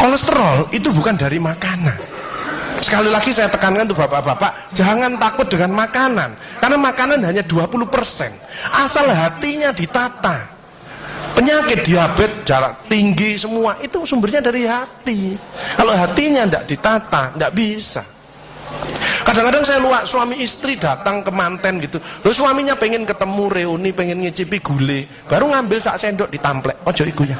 Kolesterol itu bukan dari makanan. Sekali lagi saya tekankan tuh bapak-bapak, jangan takut dengan makanan, karena makanan hanya 20%. Asal hatinya ditata. Penyakit diabetes, darah tinggi semua itu sumbernya dari hati. Kalau hatinya tidak ditata, tidak bisa. Kadang-kadang saya lihat suami istri datang ke manten gitu, loh suaminya pengen ketemu reuni, pengen ngicipi gulai, baru ngambil sak sendok ditamplek, ojo ikunya.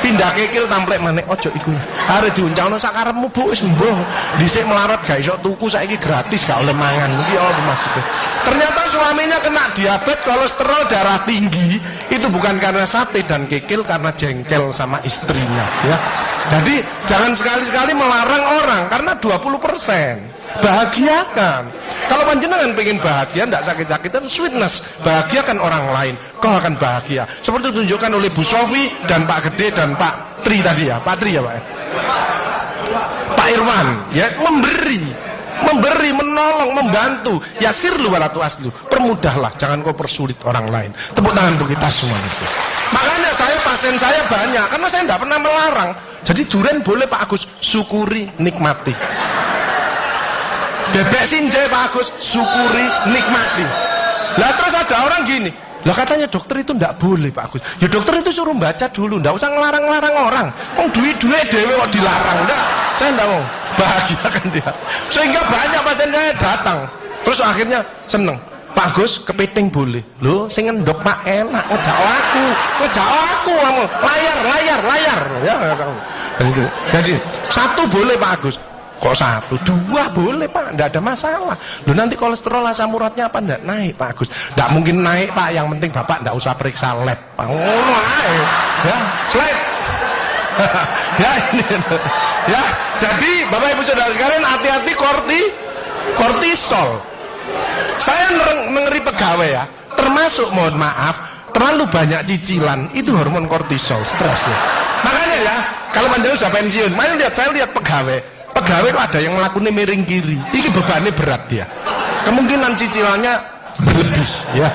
Pindah kekil tamplek manek, ojo ikunya. Hari diuncangno sak karepmu bu, wis mbuh. Dhisik melarat gak iso tuku, saiki gratis gak oleh mangan. Iki apa maksudnya? Ternyata suaminya kena diabetes, kolesterol, darah tinggi. Itu bukan karena sate dan kekil, karena jengkel sama istrinya, ya. Jadi jangan sekali-sekali melarang orang karena 20%. Bahagiakan. Kalau panjenengan pengen bahagia, tidak sakit-sakitan, sweetness, bahagiakan orang lain, kau akan bahagia. Seperti ditunjukkan oleh Bu Sofi dan Pak Gede dan Pak Tri tadi ya, Pak Tri ya Pak. Pak Irwan, ya, memberi, menolong, membantu. Yasirlu walatu aslu, permudahlah, jangan kau persulit orang lain. Tepuk tangan untuk kita semua itu. Makanya pasien saya banyak, karena saya tidak pernah melarang. Jadi durian boleh Pak Agus, syukuri, nikmati. Bebek sinjai Pak Agus, syukuri, nikmati. Lah terus ada orang gini, lah katanya dokter itu ndak boleh Pak Agus. Ya dokter itu suruh baca dulu, ndak usah ngelarang-larang orang. Duit-duit dewe kok dilarang, enggak. Saya ndak mau, bahagiakan dia. Sehingga banyak pasien saya datang, terus akhirnya seneng. Pak Agus, kepiting boleh. Loh, sing ngendok Pak enak, ngejak aku kamu. Layar. Ya, jadi satu boleh Pak Agus. Kok satu, dua boleh Pak, enggak ada masalah. Loh nanti kolesterol asam uratnya apa enggak naik Pak Agus? Enggak mungkin naik Pak, yang penting Bapak enggak usah periksa lab. Pak, ngono ae. Ya, slide. Ya ini. Ya, jadi Bapak Ibu Saudara sekalian hati-hati kortisol. Saya ngeri pegawai ya, termasuk mohon maaf, terlalu banyak cicilan, itu hormon kortisol, stres ya. Makanya ya, kalau panjenengan sudah pensiun, saya lihat pegawai kok ada yang melakukan miring kiri, ini bebannya berat dia, kemungkinan cicilannya berlebih ya,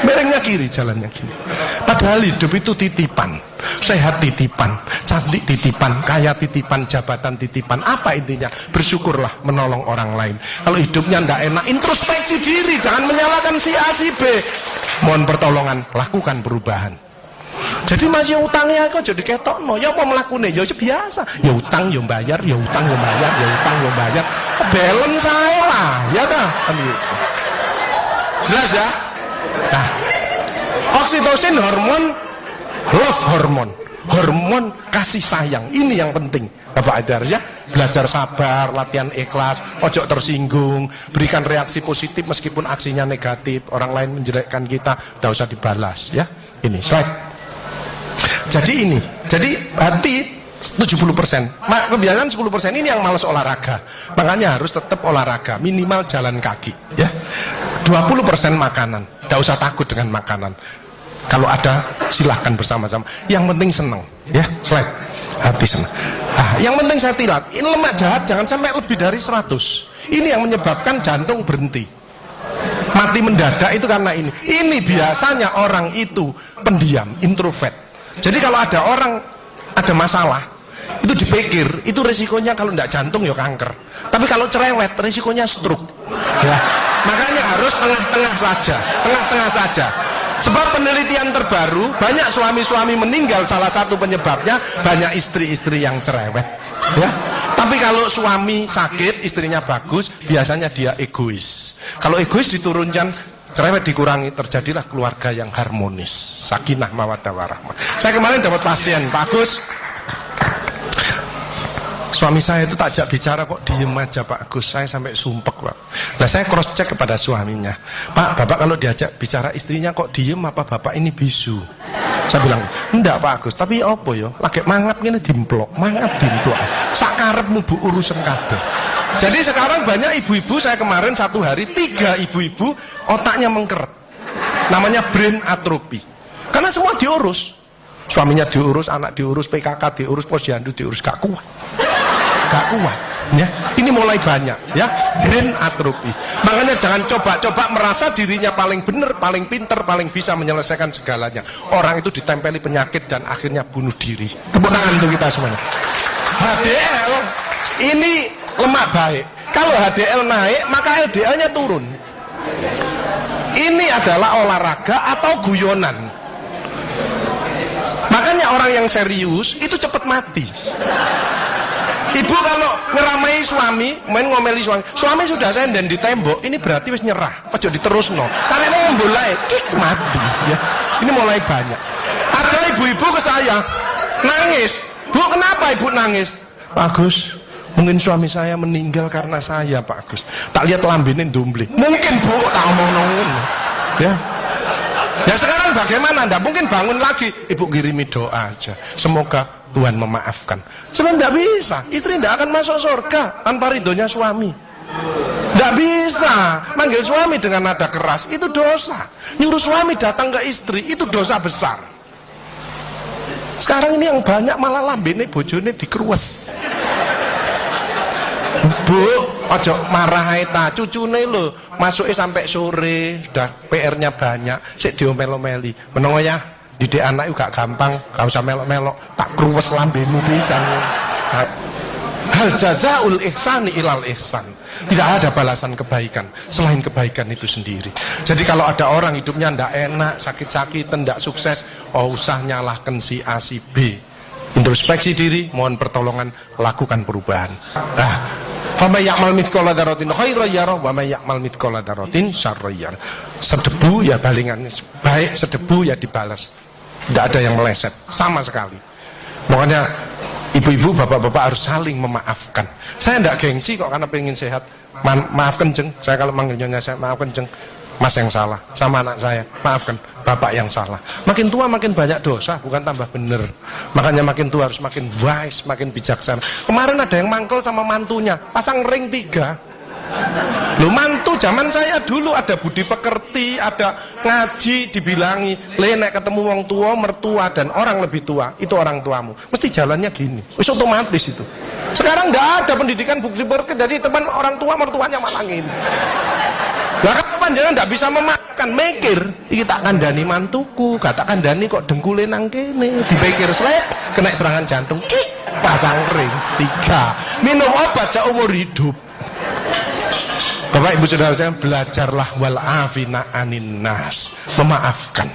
miringnya kiri, jalannya kiri. Padahal hidup itu titipan, sehat titipan, cantik titipan, kaya titipan, jabatan titipan. Apa intinya? Bersyukurlah, menolong orang lain. Kalau hidupnya ndak enak, introspeksi diri, jangan menyalahkan si A si B, mohon pertolongan, lakukan perubahan. Jadi masih utangnya kok jadi ketokno, ya apa melakukannya, ya biasa, ya utang, ya bayar, ya utang, ya bayar, ya utang, ya bayar, balance saya lah, ya dah, jelas ya. Nah, oksitosin hormon love hormon kasih sayang, ini yang penting. Bapak Adar ya, belajar sabar, latihan ikhlas, ojo tersinggung, berikan reaksi positif meskipun aksinya negatif, orang lain menjelekkan kita, tidak usah dibalas ya. Ini slide. Jadi hati 70%, kebiasaan 10% ini yang malas olahraga, makanya harus tetap olahraga, minimal jalan kaki ya. 20% makanan, tidak usah takut dengan makanan, kalau ada silahkan bersama-sama, yang penting senang ya. Slide. Hati senang. Nah, yang penting saya tilat, ini lemak jahat jangan sampai lebih dari 100, ini yang menyebabkan jantung berhenti, mati mendadak itu karena ini biasanya orang itu pendiam, introvert. Jadi kalau ada orang ada masalah, itu dipikir, itu resikonya kalau tidak jantung ya kanker. Tapi kalau cerewet, resikonya stroke. Ya, makanya harus tengah-tengah saja. Sebab penelitian terbaru, banyak suami-suami meninggal, salah satu penyebabnya banyak istri-istri yang cerewet. Ya, tapi kalau suami sakit, istrinya bagus, biasanya dia egois. Kalau egois diturunkan, cerewet dikurangi, terjadilah keluarga yang harmonis, sakinah mawaddah warahmah. Saya kemarin dapat pasien, Pak Agus, suami saya itu tak ajak bicara kok diem aja Pak Agus, saya sampai sumpek Pak. Nah saya cross check kepada suaminya, Pak, Bapak kalau diajak bicara istrinya kok diem, apa Bapak ini bisu? Saya bilang, enggak Pak Agus, tapi apa ya, lagi mangap gini dimplok, sakarepmu bu urusan kabeh. Jadi sekarang banyak ibu-ibu, saya kemarin satu hari 3 ibu-ibu otaknya mengkeret, namanya brain atrophy, karena semua diurus, suaminya diurus, anak diurus, PKK diurus, posyandu diurus, gak kuat ya. Ini mulai banyak ya, brain atrophy. Makanya jangan coba-coba merasa dirinya paling benar, paling pinter, paling bisa menyelesaikan segalanya. Orang itu ditempeli penyakit dan akhirnya bunuh diri. Tepuk tangan untuk kita semuanya. HDL ini lemak baik. Kalau HDL naik, maka LDL-nya turun. Ini adalah olahraga atau guyonan. Makanya orang yang serius itu cepat mati. Ibu kalau ngeramai suami, main ngomeli suami sudah senden di tembok, ini berarti wis nyerah. Ojo diterusno. Karena mau mulai mati ya. Ini mulai banyak. Ada ibu-ibu ke saya nangis. Bu, kenapa ibu nangis? Pak Agus, mungkin suami saya meninggal karena saya, Pak Agus. Tak lihat lambene ndomble. Mungkin Bu, tak omong-omong. Ya. Ya sekarang bagaimana? Nggak mungkin bangun lagi. Ibu kirimi doa aja. Semoga Tuhan memaafkan. Sebab tidak bisa. Istri tidak akan masuk surga tanpa ridhonya suami. Tidak bisa. Manggil suami dengan nada keras itu dosa. Nyuruh suami datang ke istri itu dosa besar. Sekarang ini yang banyak malah lambene bojone dikeruwes. Bu, ojo marah ta, cucune lho, masuknya sampai sore, sudah PR-nya banyak, sik diomel-omeli. Menengo ya, didik anak juga gampang, gak usah melok-melok, tak kruwes lambemu pisan. Hal jazaul ihsani ilal ihsan. Tidak ada balasan kebaikan selain kebaikan itu sendiri. Jadi kalau ada orang hidupnya ndak enak, sakit-sakitan, ndak sukses, oh usah nyalahkan si A si B. Introspeksi diri, mohon pertolongan, lakukan perubahan. Fama ya'mal mithqala dzarratin khairan yarah wa may ya'mal mithqala dzarratin syarran yarah. Sedebu ya balingan, baik sedebu ya dibalas. Tidak ada yang meleset sama sekali. Makanya ibu-ibu, bapak-bapak harus saling memaafkan. Saya tidak gengsi kok karena pengen sehat. Maaf kenceng, saya kalau manggilnya saya maaf kenceng. Mas yang salah, sama anak saya, maafkan, bapak yang salah. Makin tua makin banyak dosa, bukan tambah bener. Makanya makin tua harus makin wise, makin bijaksana. Kemarin ada yang mangkel sama mantunya, pasang ring 3. Loh, mantu zaman saya dulu ada budi pekerti, ada ngaji, dibilangi, nek ketemu wong tua, mertua dan orang lebih tua, itu orang tuamu. Mesti jalannya gini, wis otomatis itu. Sekarang nggak ada pendidikan budi pekerti, jadi teman orang tua mertuanya malah gini. Lah kan panjenengan ndak bisa memakan, mikir, iki tak kandhani mantuku, gak tak kandhani kok dengkule nang kene, dipikir slep, kena serangan jantung, pasang ring 3, minum obat seumur hidup. Bapak Ibu Saudara saya, belajarlah wal afina anin nas, memaafkan.